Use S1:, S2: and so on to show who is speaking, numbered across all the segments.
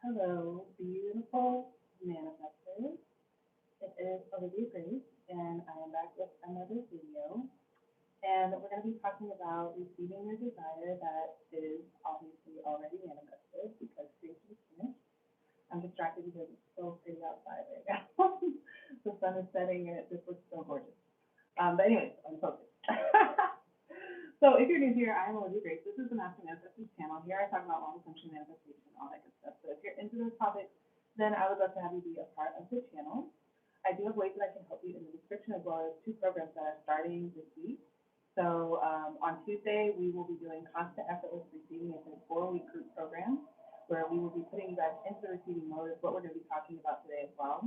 S1: Hello, beautiful manifestors. It is Olivia Grace, and I am back with another video. And we're going to be talking about receiving your desire that is obviously already manifested because creation is finished. I'm distracted because it's so pretty outside right now. The sun is setting and it just looks so gorgeous. But anyways, I'm focused. So if you're new here, I'm Olivia Grace. This is the Master Manifestors channel. Here I talk about law of assumption, manifestation, all that good stuff. So if you're into those topics, then I would love to have you be a part of the channel. I do have ways that I can help you in the description, as well as 2 programs that are starting this week. So on Tuesday, we will be doing Constant Effortless Receiving. It's a 4-week group program where we will be putting you guys into the receiving mode. Is what we're going to be talking about today as well.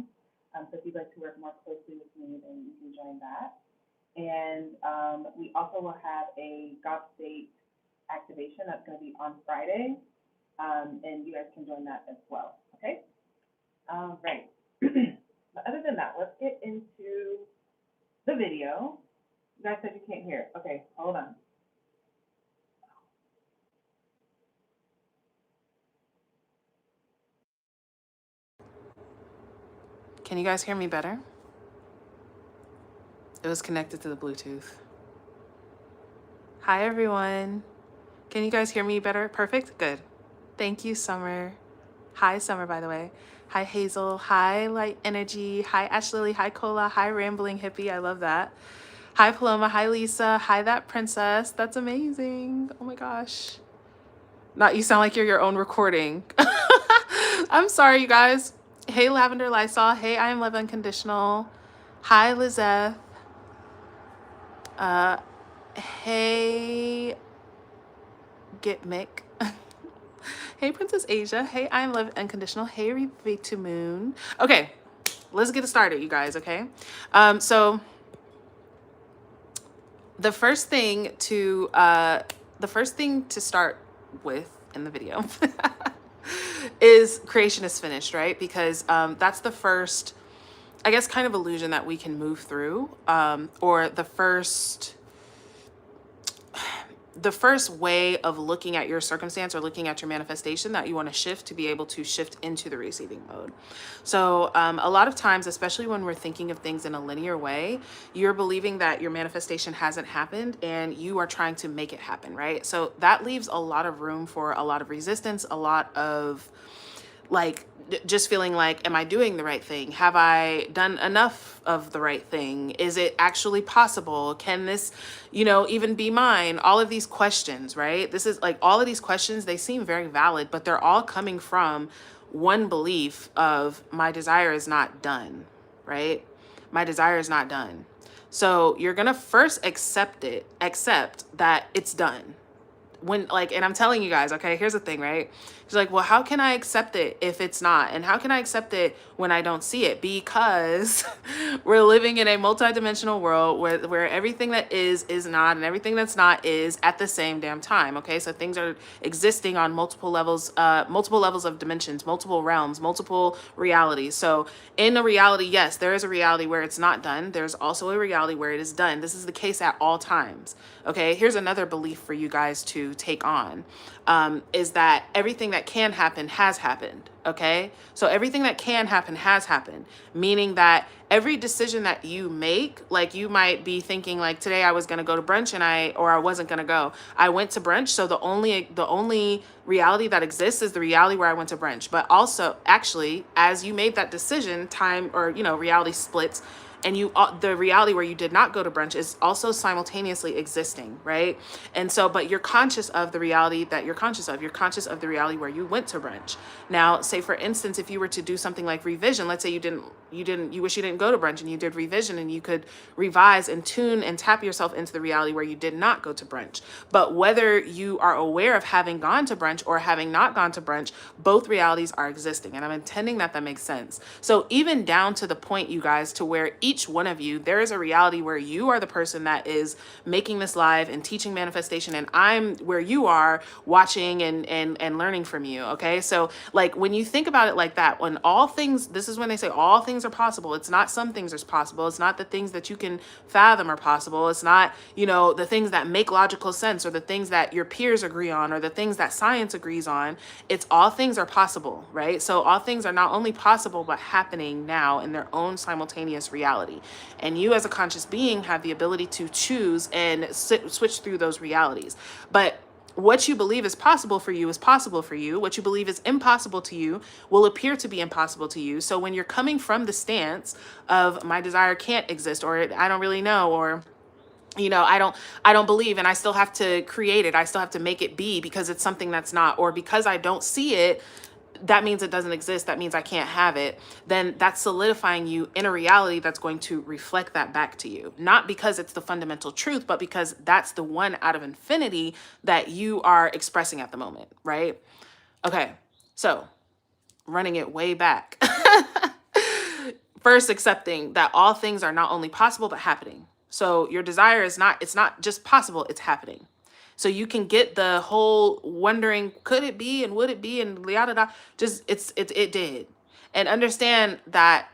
S1: So if you'd like to work more closely with me, then you can join that. And we also will have a Godstate activation that's going to be on Friday, and you guys can join that as well. Okay? All right. But other than that, let's get into the video. You guys said you can't hear. Okay, hold on.
S2: Can you guys hear me better? It was connected to the Bluetooth. Hi, everyone. Can you guys hear me better? Perfect? Good. Thank you, Summer. Hi, Summer, by the way. Hi, Hazel. Hi, Light Energy. Hi, Ashley. Hi, Cola. Hi, Rambling Hippie. I love that. Hi, Paloma. Hi, Lisa. Hi, That Princess. That's amazing. Oh my gosh. Not you sound like you're your own recording. I'm sorry, you guys. Hey, Lavender Lysol. Hey, I am Love Unconditional. Hi, Lizeth. Hey, Get Mick. Hey, Princess Asia. Hey, I am Love Unconditional. Hey, Revita Moon. Okay, let's get started, you guys, okay? So the first thing to start with in the video is creation is finished, right? Because that's the first, I guess, kind of illusion that we can move through, or the first way of looking at your circumstance or looking at your manifestation that you want to shift to be able to shift into the receiving mode. So a lot of times, especially when we're thinking of things in a linear way, you're believing that your manifestation hasn't happened and you are trying to make it happen, right? So that leaves a lot of room for a lot of resistance, a lot of like just feeling like, am I doing the right thing? Have I done enough of the right thing? Is it actually possible? Can this, even be mine? All of these questions, right? This is like all of these questions, they seem very valid, but they're all coming from one belief of my desire is not done, right? My desire is not done. So you're going to first accept that it's done. And I'm telling you guys, okay, here's the thing, right? She's like, well, how can I accept it if it's not? And how can I accept it when I don't see it? Because we're living in a multidimensional world where everything that is not, and everything that's not is at the same damn time. Okay. So things are existing on multiple levels of dimensions, multiple realms, multiple realities. So in a reality, yes, there is a reality where it's not done. There's also a reality where it is done. This is the case at all times. Okay. Here's another belief for you guys to take on, is that everything that can happen has happened. Okay. So everything that can happen has happened, meaning that every decision that you make, like you might be thinking like today I was going to go to brunch or I wasn't going to go. I went to brunch. So the only reality that exists is the reality where I went to brunch. But also actually, as you made that decision, time or, reality splits. And the reality where you did not go to brunch is also simultaneously existing, right? And so, but you're conscious of the reality that you're conscious of. You're conscious of the reality where you went to brunch. Now, say for instance, if you were to do something like revision, let's say you wish you didn't go to brunch and you did revision, and you could revise and tune and tap yourself into the reality where you did not go to brunch. But whether you are aware of having gone to brunch or having not gone to brunch, both realities are existing. And I'm intending that makes sense. So even down to the point, you guys, to where each one of you, there is a reality where you are the person that is making this live and teaching manifestation, and I'm where you are watching and learning from you. Okay, so like when you think about it like that, when all things, this is when they say all things are possible. It's not some things are possible. It's not the things that you can fathom are possible. It's not, you know, the things that make logical sense, or the things that your peers agree on, or the things that science agrees on. It's all things are possible, right? So all things are not only possible but happening now in their own simultaneous reality, and you as a conscious being have the ability to choose and switch through those realities. But what you believe is possible for you is possible for you. What you believe is impossible to you will appear to be impossible to you. So when you're coming from the stance of my desire can't exist, or I don't really know, or you know, I don't believe, and I still have to create it, I still have to make it be because it's something that's not, or because I don't see it, that means it doesn't exist, that means I can't have it, then that's solidifying you in a reality that's going to reflect that back to you. Not because it's the fundamental truth, but because that's the one out of infinity that you are expressing at the moment, right? Okay, so running it way back. First, accepting that all things are not only possible, but happening. So your desire is not, it's not just possible, it's happening. So you can get the whole wondering, could it be and would it be and yada da. Just it did. And understand that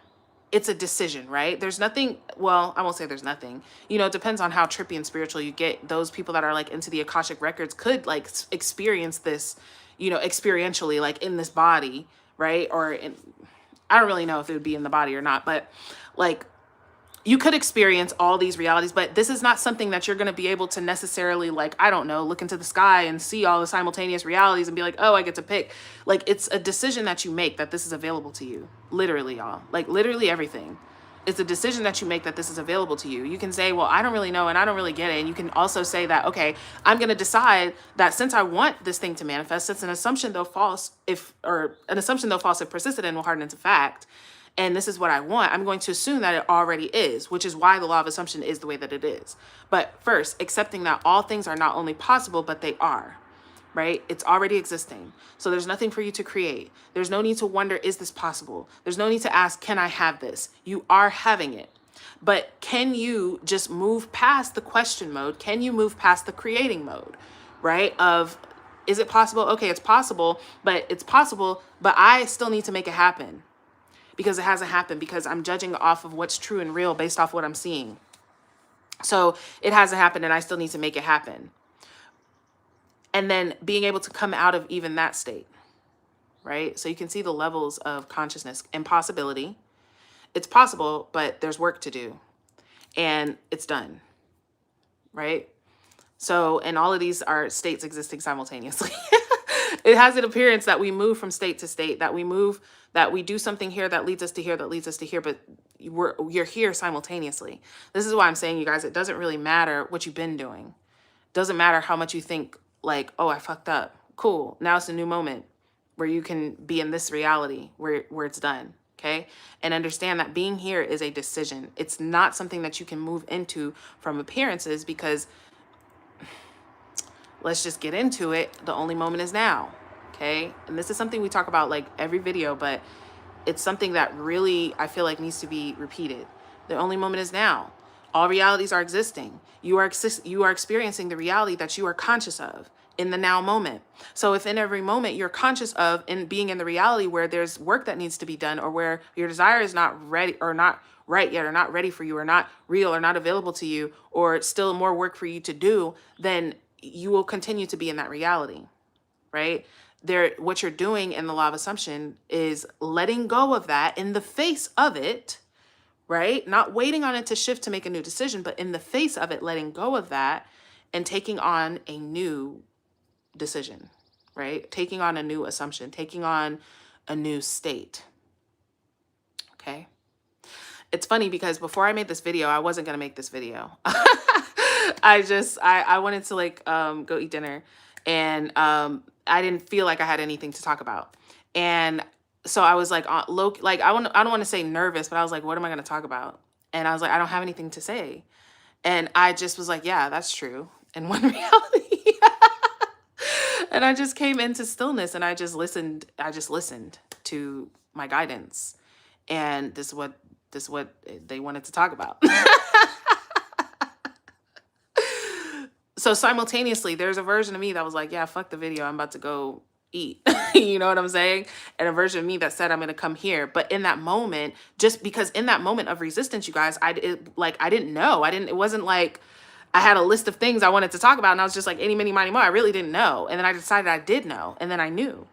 S2: it's a decision, right? There's nothing, well, I won't say there's nothing. You know, it depends on how trippy and spiritual you get. Those people that are like into the Akashic records could like experience this, you know, experientially, like in this body, right? Or in, I don't really know if it would be in the body or not, but like you could experience all these realities, but this is not something that you're going to be able to necessarily, like, I don't know, look into the sky and see all the simultaneous realities and be like, oh, I get to pick. Like, it's a decision that you make that this is available to you. Literally, y'all. Like, literally everything. It's a decision that you make that this is available to you. You can say, well, I don't really know and I don't really get it. And you can also say that, okay, I'm going to decide that since I want this thing to manifest, it's an assumption though false if persisted in will harden into fact, and this is what I want, I'm going to assume that it already is, which is why the law of assumption is the way that it is. But first, accepting that all things are not only possible, but they are, right? It's already existing. So there's nothing for you to create. There's no need to wonder, is this possible? There's no need to ask, can I have this? You are having it. But can you just move past the question mode? Can you move past the creating mode, right? Of, is it possible? Okay, it's possible, but I still need to make it happen. Because it hasn't happened, because I'm judging off of what's true and real based off what I'm seeing. So it hasn't happened and I still need to make it happen. And then being able to come out of even that state, right? So you can see the levels of consciousness. Impossibility. It's possible, but there's work to do. And it's done, right? So, and all of these are states existing simultaneously. It has an appearance that we move from state to state, that we do something here that leads us to here, that leads us to here, but you're here simultaneously. This is why I'm saying, you guys, it doesn't really matter what you've been doing. It doesn't matter how much you think like, oh, I fucked up. Cool. Now it's a new moment where you can be in this reality where it's done. Okay. And understand that being here is a decision. It's not something that you can move into from appearances, because let's just get into it. The only moment is now. Okay. And this is something we talk about like every video, but it's something that really, I feel like needs to be repeated. The only moment is now. All realities are existing. You are experiencing the reality that you are conscious of in the now moment. So if in every moment you're conscious of and being in the reality where there's work that needs to be done, or where your desire is not ready or not right yet, or not ready for you, or not real, or not available to you, or still more work for you to do, then you will continue to be in that reality, right? What you're doing in the law of assumption is letting go of that in the face of it, right? Not waiting on it to shift to make a new decision, but in the face of it, letting go of that and taking on a new decision, right? Taking on a new assumption, taking on a new state. Okay. It's funny because before I made this video, I wasn't going to make this video. I wanted to like, go eat dinner, and, I didn't feel like I had anything to talk about. And so I was like, I don't want to say nervous, but I was like, what am I going to talk about? And I was like, I don't have anything to say. And I just was like, yeah, that's true. In one reality. And I just came into stillness, and I just listened to my guidance. And this is what This is what they wanted to talk about. So simultaneously, there's a version of me that was like, yeah, fuck the video. I'm about to go eat. You know what I'm saying? And a version of me that said, I'm going to come here. But in that moment, just because in that moment of resistance, you guys, I didn't know. It wasn't like I had a list of things I wanted to talk about. And I was just like, any, mini, miny, mo. I really didn't know. And then I decided I did know. And then I knew.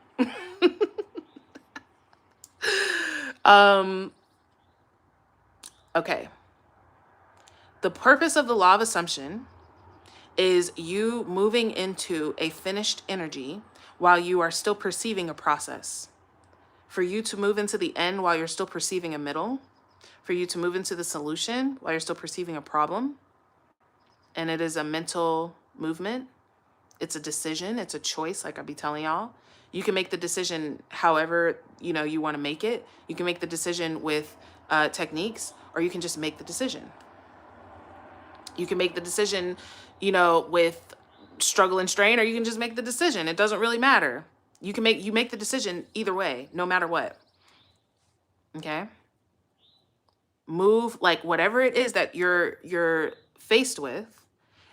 S2: Okay. The purpose of the law of assumption is you moving into a finished energy while you are still perceiving a process. For you to move into the end while you're still perceiving a middle. For you to move into the solution while you're still perceiving a problem. And it is a mental movement. It's a decision. It's a choice, like I be telling y'all. You can make the decision however, you want to make it. You can make the decision with techniques, or you can just make the decision. You can make the decision, with struggle and strain, or you can just make the decision. It doesn't really matter. You make the decision either way, no matter what. Okay? Move like whatever it is that you're faced with.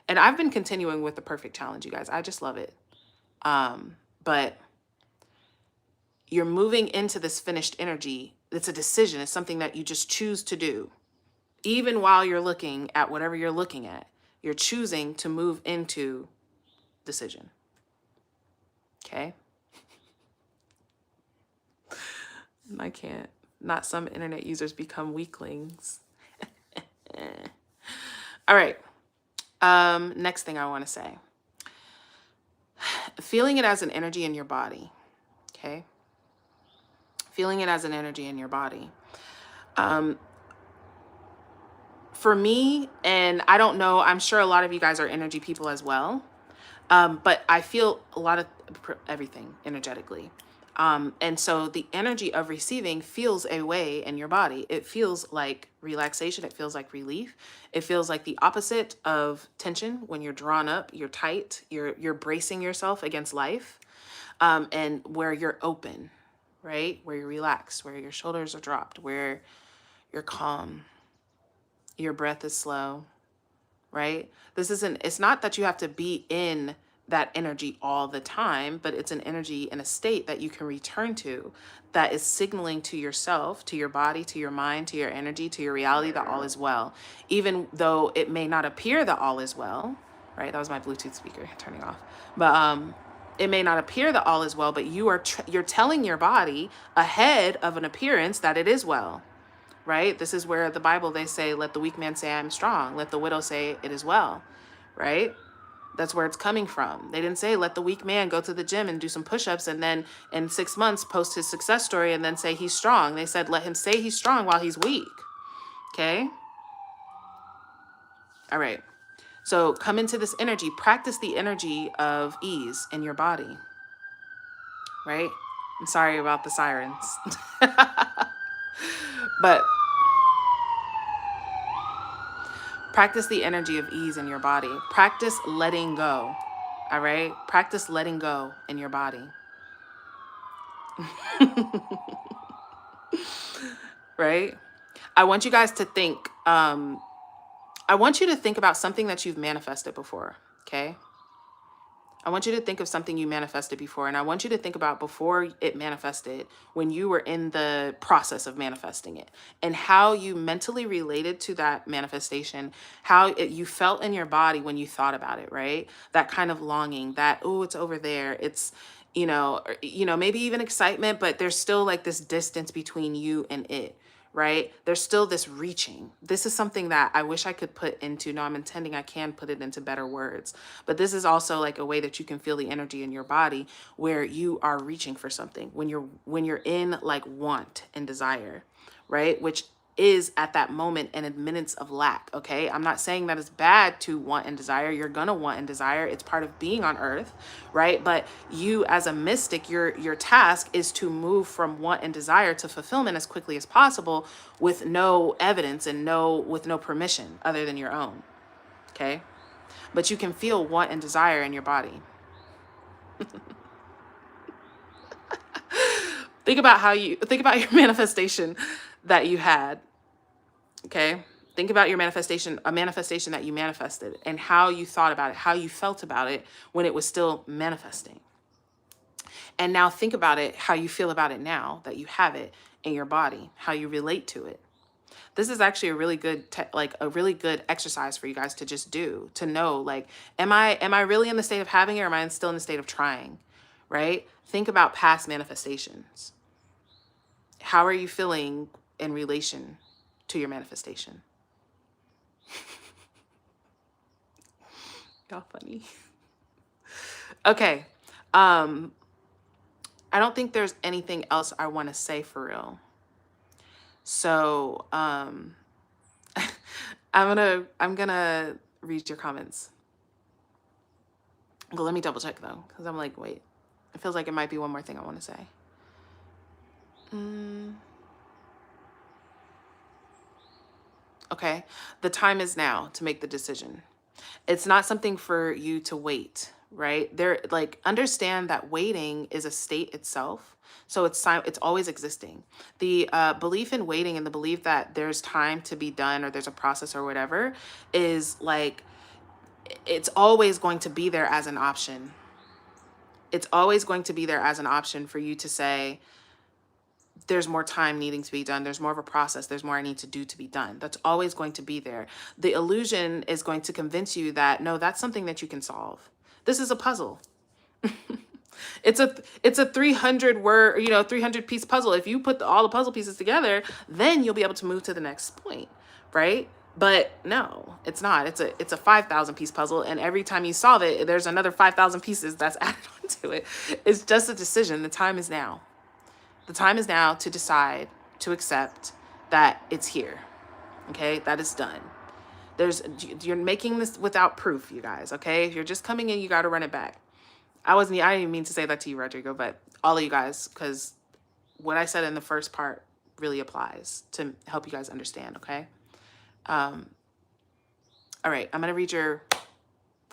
S2: And I've been continuing with the perfect challenge, you guys. I just love it. But you're moving into this finished energy. It's a decision. It's something that you just choose to do. Even while you're looking at whatever you're looking at, you're choosing to move into decision. Okay? I can't. Not some internet users become weaklings. All right. Next thing I want to say. Feeling it as an energy in your body. Okay? Feeling it as an energy in your body. For me, and I don't know, I'm sure a lot of you guys are energy people as well. But I feel a lot of everything energetically. And so the energy of receiving feels a way in your body. It feels like relaxation. It feels like relief. It feels like the opposite of tension. When you're drawn up, you're tight, you're bracing yourself against life. And where you're open, right? Where you're relaxed, where your shoulders are dropped, where you're calm, your breath is slow, right? It's not that you have to be in that energy all the time, but it's an energy in a state that you can return to that is signaling to yourself, to your body, to your mind, to your energy, to your reality that all is well. Even though it may not appear that all is well, right? That was my Bluetooth speaker turning off. But it may not appear that all is well, but you're telling your body ahead of an appearance that it is well. Right? This is where the Bible, they say, let the weak man say I'm strong. Let the widow say it is well. Right? That's where it's coming from. They didn't say, let the weak man go to the gym and do some push-ups and then in 6 months post his success story and then say he's strong. They said, let him say he's strong while he's weak. Okay? All right. So come into this energy. Practice the energy of ease in your body. Right? I'm sorry about the sirens. But practice the energy of ease in your body. Practice letting go. All right? Practice letting go in your body. Right? I want you guys to think, I want you to think about something that you've manifested before. Okay? I want you to think of something you manifested before, and I want you to think about before it manifested, when you were in the process of manifesting it, and how you mentally related to that manifestation, how you felt in your body when you thought about it, right? That kind of longing, that, oh, it's over there. It's, maybe even excitement, but there's still like this distance between you and it. Right? There's still this reaching. This is something that I wish I could put into, no, I'm intending I can put it into better words, but this is also like a way that you can feel the energy in your body where you are reaching for something when you're in like want and desire, right? Which is at that moment an admittance of lack. Okay. I'm not saying that it's bad to want and desire. You're going to want and desire. It's part of being on earth. Right. But you as a mystic, your task is to move from want and desire to fulfillment as quickly as possible with no evidence and with no permission other than your own. Okay. But you can feel want and desire in your body. Think about your manifestation that you had. Okay. Think about your manifestation, a manifestation that you manifested, and how you thought about it, how you felt about it when it was still manifesting. And now think about it, how you feel about it now that you have it in your body, how you relate to it. This is actually a really good, like a really good exercise for you guys to just do, to know, like, am I really in the state of having it, or am I still in the state of trying, right? Think about past manifestations. How are you feeling in relation to your manifestation? Y'all funny. Okay. I don't think there's anything else I want to say for real. So, I'm gonna read your comments. Well, let me double check though, because I'm like, wait, it feels like it might be one more thing I want to say. Okay. The time is now to make the decision. It's not something for you to wait, right? There, like, understand that waiting is a state itself. So it's always existing. The belief in waiting and the belief that there's time to be done or there's a process or whatever is like, it's always going to be there as an option. It's always going to be there as an option for you to say, there's more time needing to be done. There's more of a process. There's more I need to do to be done. That's always going to be there. The illusion is going to convince you that, no, that's something that you can solve. This is a puzzle. It's a 300 word, 300 piece puzzle. If you put all the puzzle pieces together, then you'll be able to move to the next point, right? But no, it's not. It's a 5,000 piece puzzle, and every time you solve it, there's another 5,000 pieces that's added onto it. It's just a decision. The time is now. The time is now to decide, to accept that it's here. Okay, that is done. You're making this without proof, you guys. Okay, if you're just coming in, you got to run it back. I didn't even mean to say that to you, Rodrigo, but all of you guys, because what I said in the first part really applies to help you guys understand. Okay. All right, I'm gonna read your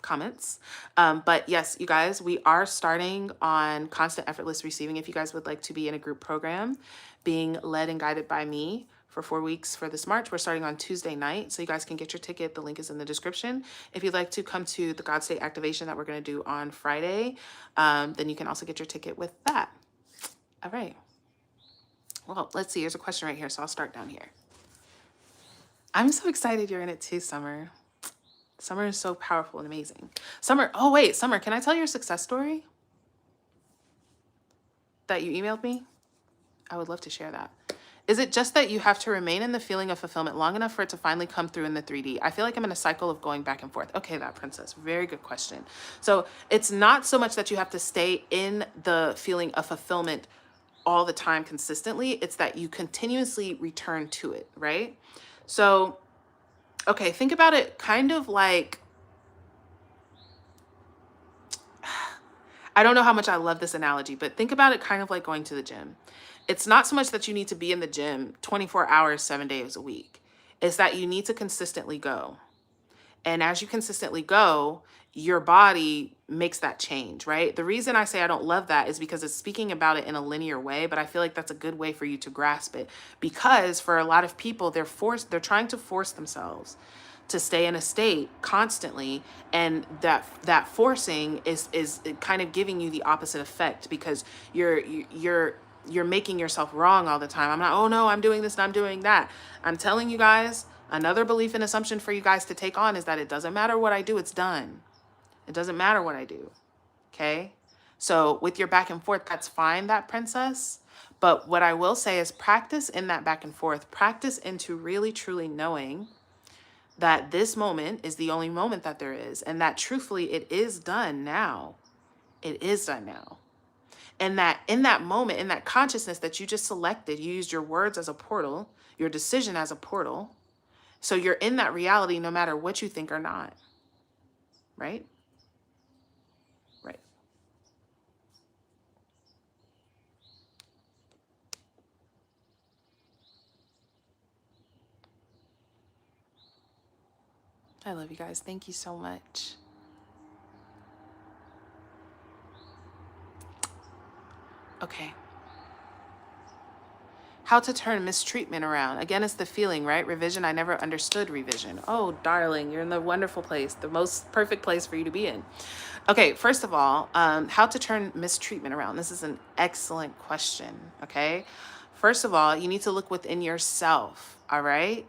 S2: comments. But yes, you guys, we are starting on Constant Effortless Receiving. If you guys would like to be in a group program being led and guided by me for 4 weeks for this March, we're starting on Tuesday night. So you guys can get your ticket. The link is in the description. If you'd like to come to the Godstate activation that we're going to do on Friday, then you can also get your ticket with that. All right. Well, let's see. Here's a question right here. So I'll start down here. I'm so excited you're in it too, Summer. Summer is so powerful and amazing. Summer, oh wait, Summer, can I tell your success story that you emailed me? I would love to share that. Is it just that you have to remain in the feeling of fulfillment long enough for it to finally come through in the 3D? I feel like I'm in a cycle of going back and forth. Okay, that princess, very good question. So it's not so much that you have to stay in the feeling of fulfillment all the time consistently. It's that you continuously return to it, right? So, okay, think about it kind of like, I don't know how much I love this analogy, but think about it kind of like going to the gym. It's not so much that you need to be in the gym 24 hours, 7 days a week. It's that you need to consistently go. And as you consistently go, your body makes that change, right? The reason I say I don't love that is because it's speaking about it in a linear way, but I feel like that's a good way for you to grasp it. Because for a lot of people, they're trying to force themselves to stay in a state constantly, and that forcing is kind of giving you the opposite effect, because you're making yourself wrong all the time. I'm not, oh no, I'm doing this and I'm doing that. I'm telling you guys, another belief and assumption for you guys to take on is that it doesn't matter what I do, it's done. It doesn't matter what I do. Okay? So with your back and forth, that's fine, that princess. But what I will say is practice in that back and forth. Practice into really truly knowing that this moment is the only moment that there is, and that truthfully it is done now. It is done now. And that in that moment, in that consciousness that you just selected, you used your words as a portal, your decision as a portal. So you're in that reality no matter what you think or not. Right? Right. I love you guys. Thank you so much. Okay. how to turn mistreatment around. Again, it's the feeling, right? Revision, I never understood revision. Oh, darling, you're in the wonderful place, the most perfect place for you to be in. Okay, first of all, how to turn mistreatment around. This is an excellent question, okay? First of all, you need to look within yourself, all right?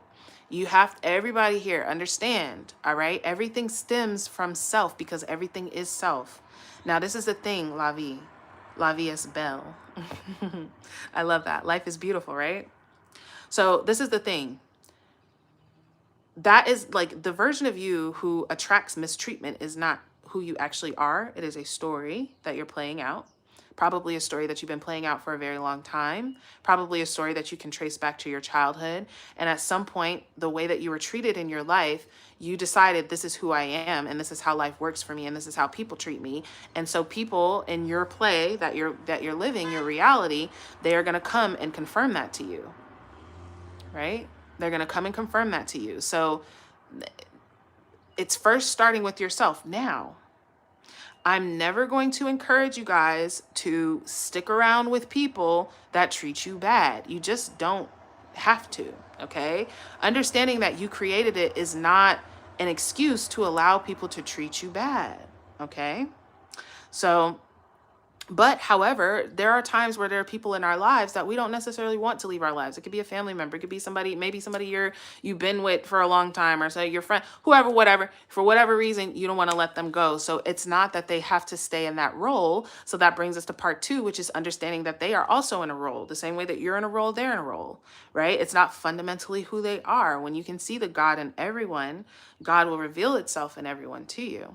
S2: You have, everybody here, understand, all right? Everything stems from self because everything is self. Now, this is the thing, la vie. La vie est belle. I love that. Life is beautiful, right? So this is the thing. That is like the version of you who attracts mistreatment is not who you actually are. It is a story that you're playing out. Probably a story that you've been playing out for a very long time. Probably a story that you can trace back to your childhood. And at some point, the way that you were treated in your life, you decided this is who I am and this is how life works for me and this is how people treat me. And so people in your play that you're living, your reality, they are going to come and confirm that to you. Right? They're going to come and confirm that to you. So it's first starting with yourself. Now, I'm never going to encourage you guys to stick around with people that treat you bad. You just don't have to, okay? Understanding that you created it is not an excuse to allow people to treat you bad, okay? So, but however, there are times where there are people in our lives that we don't necessarily want to leave our lives. It could be a family member. It could be somebody, maybe somebody you've been with for a long time, or say your friend, whoever, whatever. For whatever reason, you don't want to let them go. So it's not that they have to stay in that role. So that brings us to part 2, which is understanding that they are also in a role. The same way that you're in a role, they're in a role, right? It's not fundamentally who they are. When you can see the God in everyone, God will reveal itself in everyone to you.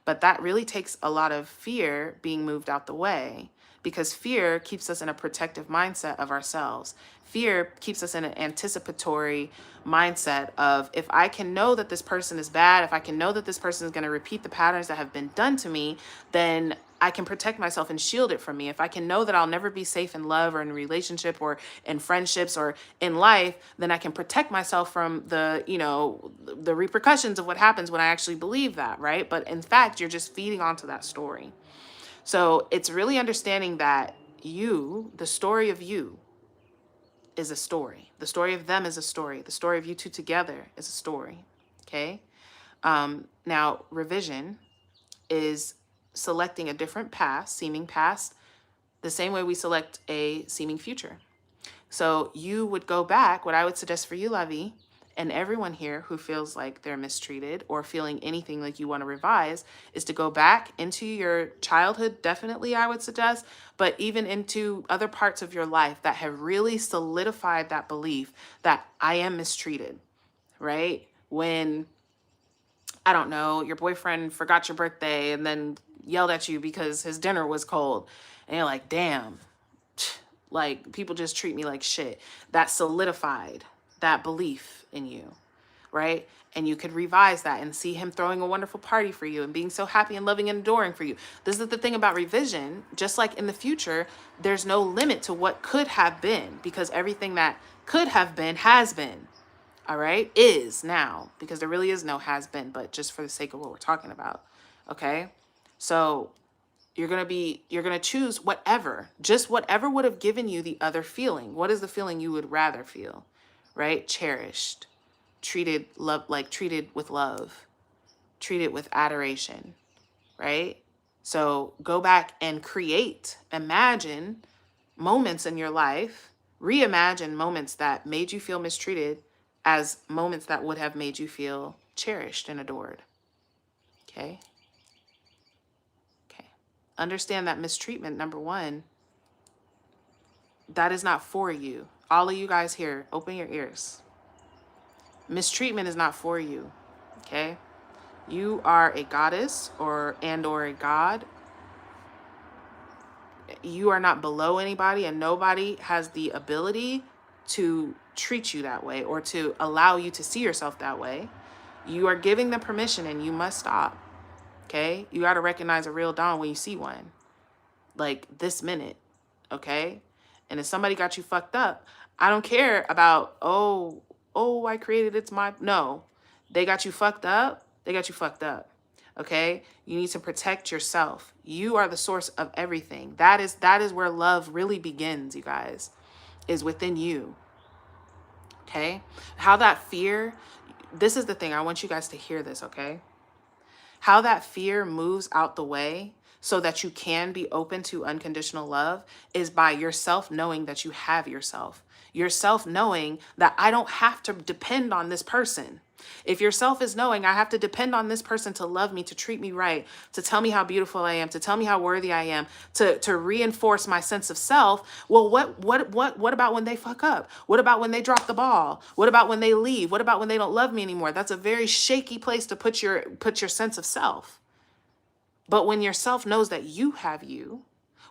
S2: But that really takes a lot of fear being moved out the way, because fear keeps us in a protective mindset of ourselves. Fear keeps us in an anticipatory mindset of, if I can know that this person is bad, if I can know that this person is going to repeat the patterns that have been done to me, then I can protect myself and shield it from me. If I can know that I'll never be safe in love or in a relationship or in friendships or in life, then I can protect myself from the, the repercussions of what happens when I actually believe that, right? But in fact, you're just feeding onto that story. So it's really understanding that you, the story of you, is a story. The story of them is a story. The story of you two together is a story, okay? Now, revision is selecting a different past, seeming past, the same way we select a seeming future. So you would go back, what I would suggest for you, Lavi, and everyone here who feels like they're mistreated or feeling anything like you want to revise, is to go back into your childhood, definitely I would suggest, but even into other parts of your life that have really solidified that belief that I am mistreated, right? When, I don't know, your boyfriend forgot your birthday and then yelled at you because his dinner was cold. And you're like, damn, like people just treat me like shit. That solidified that belief in you, right? And you could revise that and see him throwing a wonderful party for you and being so happy and loving and adoring for you. This is the thing about revision. Just like in the future, there's no limit to what could have been, because everything that could have been has been. All right, is now, because there really is no has been, but just for the sake of what we're talking about. Okay, so you're gonna choose whatever, just whatever would have given you the other feeling. What is the feeling you would rather feel? Right? Cherished, treated with love, treated with adoration, right? So go back and imagine moments in your life, reimagine moments that made you feel mistreated as moments that would have made you feel cherished and adored. Okay? Okay. Understand that mistreatment, number one, that is not for you. All of you guys here, open your ears. Mistreatment is not for you. Okay? You are a goddess or a god. You are not below anybody, and nobody has the ability to treat you that way or to allow you to see yourself that way. You are giving them permission, and you must stop. Okay? You got to recognize a real dawn when you see one. Like this minute. Okay? And if somebody got you fucked up, I don't care about, I created it's my, no. They got you fucked up. They got you fucked up. Okay? You need to protect yourself. You are the source of everything. That is where love really begins, you guys. is within you. Okay? How that fear, this is the thing, I want you guys to hear this, okay? How that fear moves out the way so that you can be open to unconditional love is by yourself knowing that you have yourself. Yourself knowing that I don't have to depend on this person. If yourself is knowing I have to depend on this person to love me, to treat me right, to tell me how beautiful I am, to tell me how worthy I am, to reinforce my sense of self, well, what about when they fuck up? What about when they drop the ball? What about when they leave? What about when they don't love me anymore? That's a very shaky place to put your sense of self. But when yourself knows that you have you,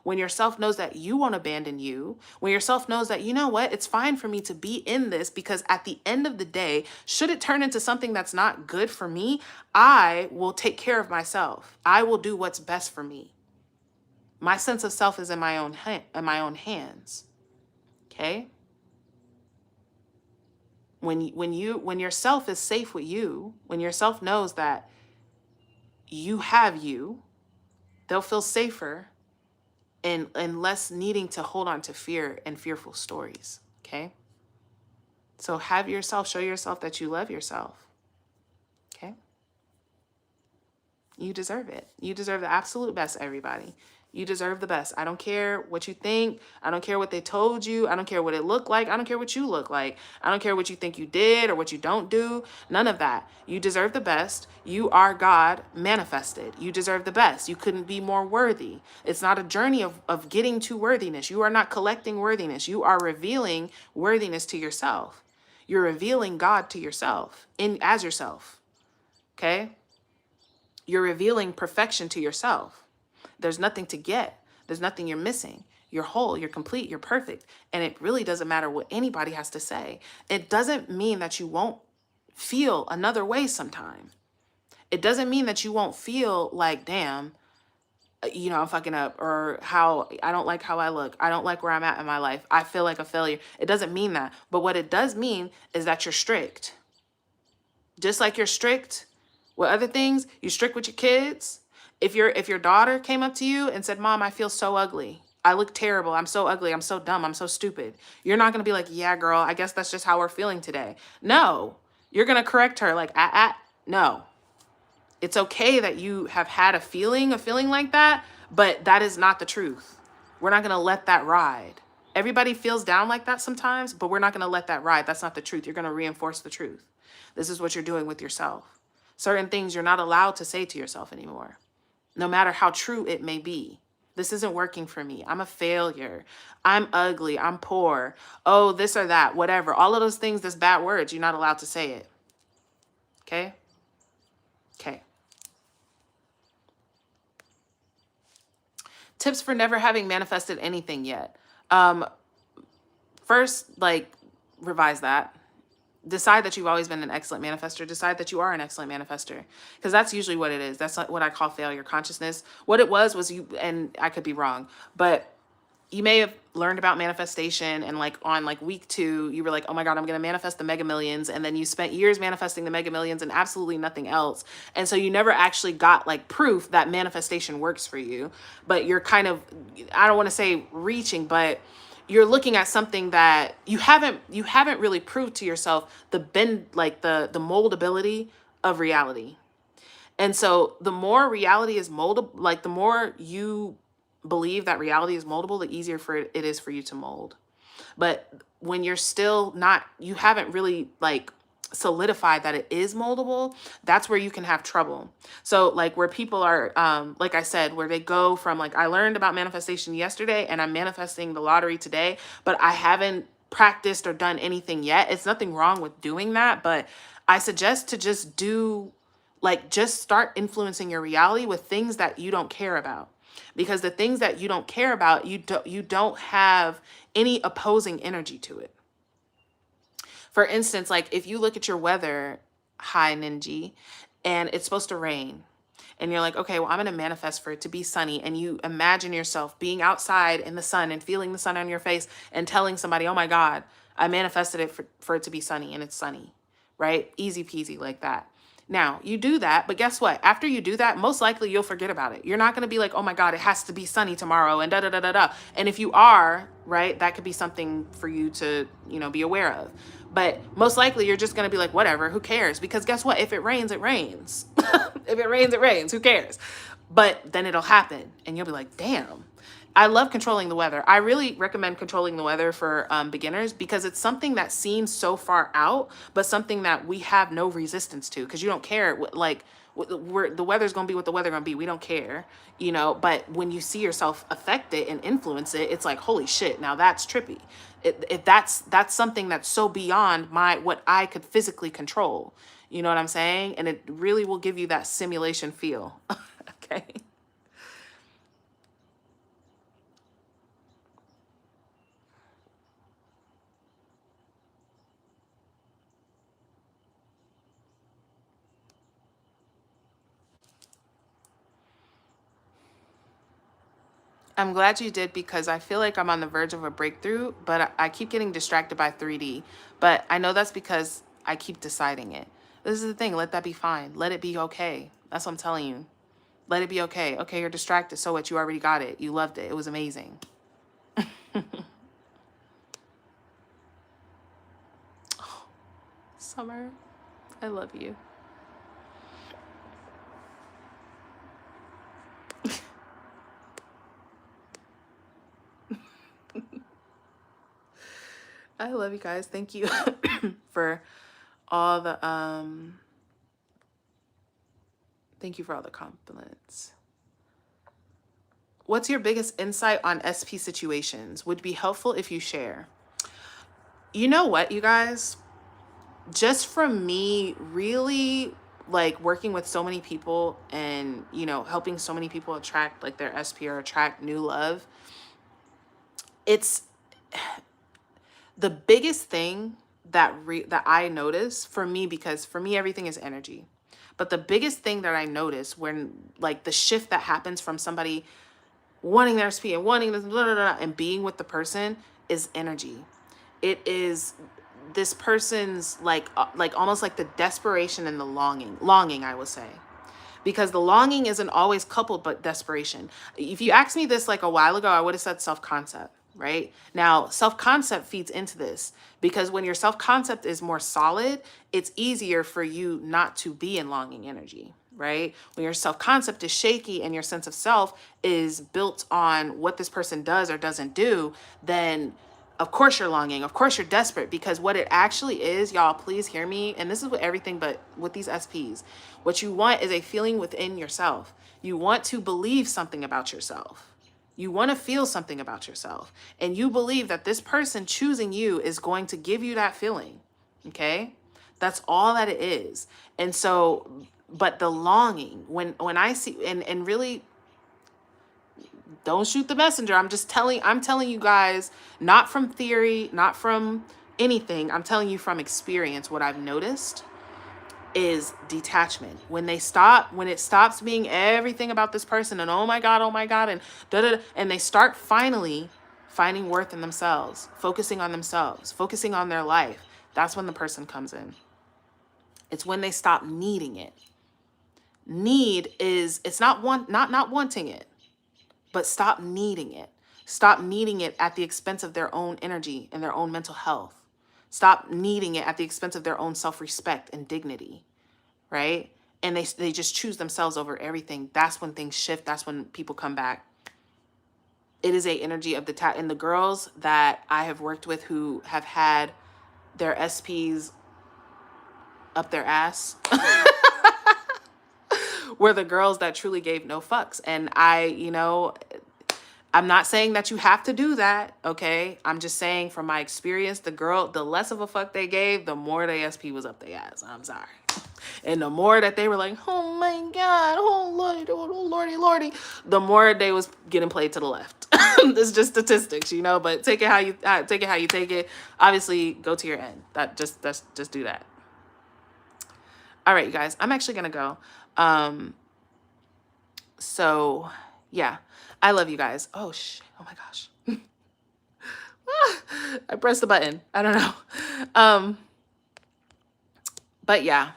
S2: when yourself knows that you won't abandon you, when yourself knows that, you know what, it's fine for me to be in this, because at the end of the day, should it turn into something that's not good for me, I will take care of myself. I will do what's best for me. My sense of self is in my own hands. Okay? When yourself is safe with you, when yourself knows that you have you, they'll feel safer and less needing to hold on to fear and fearful stories. Okay? So have yourself, show yourself that you love yourself. Okay? You deserve it. You deserve the absolute best, everybody. You deserve the best. I don't care what you think. I don't care what they told you. I don't care what it looked like. I don't care what you look like. I don't care what you think you did or what you don't do. None of that. You deserve the best. You are God manifested. You deserve the best. You couldn't be more worthy. It's not a journey of getting to worthiness. You are not collecting worthiness. You are revealing worthiness to yourself. You're revealing God to yourself as yourself. Okay? You're revealing perfection to yourself. There's nothing to get. There's nothing you're missing. You're whole, you're complete, you're perfect. And it really doesn't matter what anybody has to say. It doesn't mean that you won't feel another way sometime. It doesn't mean that you won't feel like, damn, I'm fucking up, or how I don't like how I look. I don't like where I'm at in my life. I feel like a failure. It doesn't mean that. But what it does mean is that you're strict. Just like you're strict with other things, you're strict with your kids. If your daughter came up to you and said, Mom, I feel so ugly. I look terrible. I'm so ugly. I'm so dumb. I'm so stupid. You're not going to be like, yeah, girl, I guess that's just how we're feeling today. No, you're going to correct her like, no. It's okay that you have had a feeling like that, but that is not the truth. We're not going to let that ride. Everybody feels down like that sometimes, but we're not going to let that ride. That's not the truth. You're going to reinforce the truth. This is what you're doing with yourself. Certain things you're not allowed to say to yourself anymore, no matter how true it may be. This isn't working for me. I'm a failure. I'm ugly. I'm poor. Oh, this or that, whatever. All of those things, that's bad words. You're not allowed to say it. Okay? Okay. Tips for never having manifested anything yet. First, revise that. Decide that you've always been an excellent manifester. Decide that you are an excellent manifester, because that's usually what it is. That's what I call failure consciousness. What it was you, and I could be wrong, but you may have learned about manifestation, and on week 2, you were like, oh my God, I'm going to manifest the mega millions. And then you spent years manifesting the mega millions and absolutely nothing else. And so you never actually got proof that manifestation works for you, but you're kind of, I don't want to say reaching, but you're looking at something that you haven't really proved to yourself the moldability of reality. And so the more reality is moldable, the more you believe that reality is moldable, the easier it is for you to mold. But when you're still not, you haven't really solidified that it is moldable, that's where you can have trouble. So where people are, like I said, where they go from I learned about manifestation yesterday and I'm manifesting the lottery today, but I haven't practiced or done anything yet. It's nothing wrong with doing that, but I suggest to just do, just start influencing your reality with things that you don't care about. Because the things that you don't care about, you don't have any opposing energy to it. For instance, if you look at your weather, hi Ninji, and it's supposed to rain, and you're like, okay, well, I'm going to manifest for it to be sunny. And you imagine yourself being outside in the sun and feeling the sun on your face and telling somebody, oh my God, I manifested it for it to be sunny, and it's sunny, right? Easy peasy like that. Now, you do that, but guess what? After you do that, most likely you'll forget about it. You're not going to be like, oh my God, it has to be sunny tomorrow and da da da da da. And if you are, right, that could be something for you to, you know, be aware of. But most likely you're just going to be like, whatever, who cares? Because guess what? If it rains, it rains. If it rains, it rains. Who cares? But then it'll happen and you'll be like, damn. I love controlling the weather. I really recommend controlling the weather for beginners because it's something that seems so far out, but something that we have no resistance to because you don't care. Like, the weather's going to be what the weather going to be. We don't care, you know, but when you see yourself affect it and influence it, it's like, holy shit, now that's trippy. If that's something that's so beyond what I could physically control. You know what I'm saying? And it really will give you that simulation feel. Okay. I'm glad you did because I feel like I'm on the verge of a breakthrough, but I keep getting distracted by 3D. But I know that's because I keep deciding it. This is the thing. Let that be fine. Let it be okay. That's what I'm telling you. Let it be okay. Okay, you're distracted. So what? You already got it. You loved it. It was amazing. Summer, I love you. I love you guys. Thank you for all the thank you for all the compliments. What's your biggest insight on SP situations? Would be helpful if you share. You know what, you guys? Just from me really like working with so many people and, you know, helping so many people attract like their SP or attract new love, it's the biggest thing that I notice for me, because for me everything is energy. But the biggest thing that I notice when like the shift that happens from somebody wanting their SP and wanting this blah, blah, blah, and being with the person is energy. It is this person's like almost like the desperation and the longing, I would say, because the longing isn't always coupled but desperation. If you asked me this like a while ago, I would have said self-concept. Right now, self-concept feeds into this because when your self-concept is more solid, it's easier for you not to be in longing energy. Right? When your self-concept is shaky and your sense of self is built on what this person does or doesn't do, then of course you're longing. Of course you're desperate, because what it actually is, y'all, please hear me. And this is with everything, but with these SPs, what you want is a feeling within yourself. You want to believe something about yourself. You want to feel something about yourself. And you believe that this person choosing you is going to give you that feeling. Okay? That's all that it is. And so, but the longing, when I see, and really, don't shoot the messenger. I'm telling you guys, not from theory, not from anything. I'm telling you from experience. What I've noticed is detachment. When it stops being everything about this person and oh my God, and and they start finally finding worth in themselves, focusing on themselves, focusing on their life. That's when the person comes in. It's when they stop needing it. Need is, it's not wanting it, but stop needing it. Stop needing it at the expense of their own energy and their own mental health. Stop needing it at the expense of their own self-respect and dignity, right? And they just choose themselves over everything. That's when things shift. That's when people come back. It is a energy of and the girls that I have worked with who have had their SPs up their ass were the girls that truly gave no fucks. And I'm not saying that you have to do that, okay? I'm just saying from my experience, the less of a fuck they gave, the more the SP was up their ass. I'm sorry. And the more that they were like, oh my God, oh Lord, oh Lordy, Lordy, the more they was getting played to the left. It's just statistics, but take it how you take it. Obviously, go to your end. Just do that. All right, you guys, I'm actually gonna go. So yeah, I love you guys. Oh my gosh. I pressed the button. I don't know. But yeah,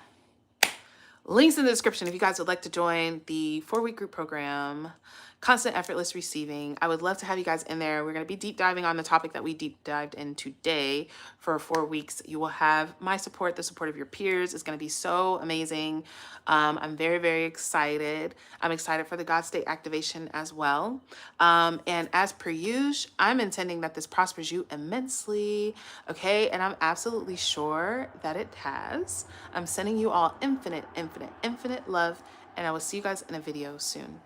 S2: Links in the description if you guys would like to join the 4-week group program, Constant Effortless Receiving. I would love to have you guys in there. We're going to be deep diving on the topic that we deep dived in today for 4 weeks. You will have my support, the support of your peers. It's going to be so amazing. I'm very, very excited. I'm excited for the Godstate activation as well. And as per usual, I'm intending that this prospers you immensely. Okay. And I'm absolutely sure that it has. I'm sending you all infinite, infinite, infinite love. And I will see you guys in a video soon.